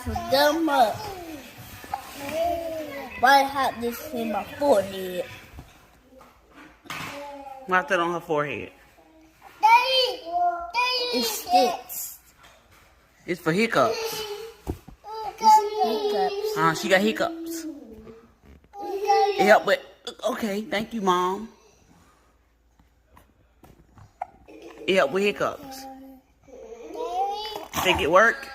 for them up. Why I have this in my forehead? Why that on her forehead? It sticks. It's for hiccups. It's hiccups. She got hiccups. It help with. Okay, thank you, Mom. It help with hiccups. Think it work?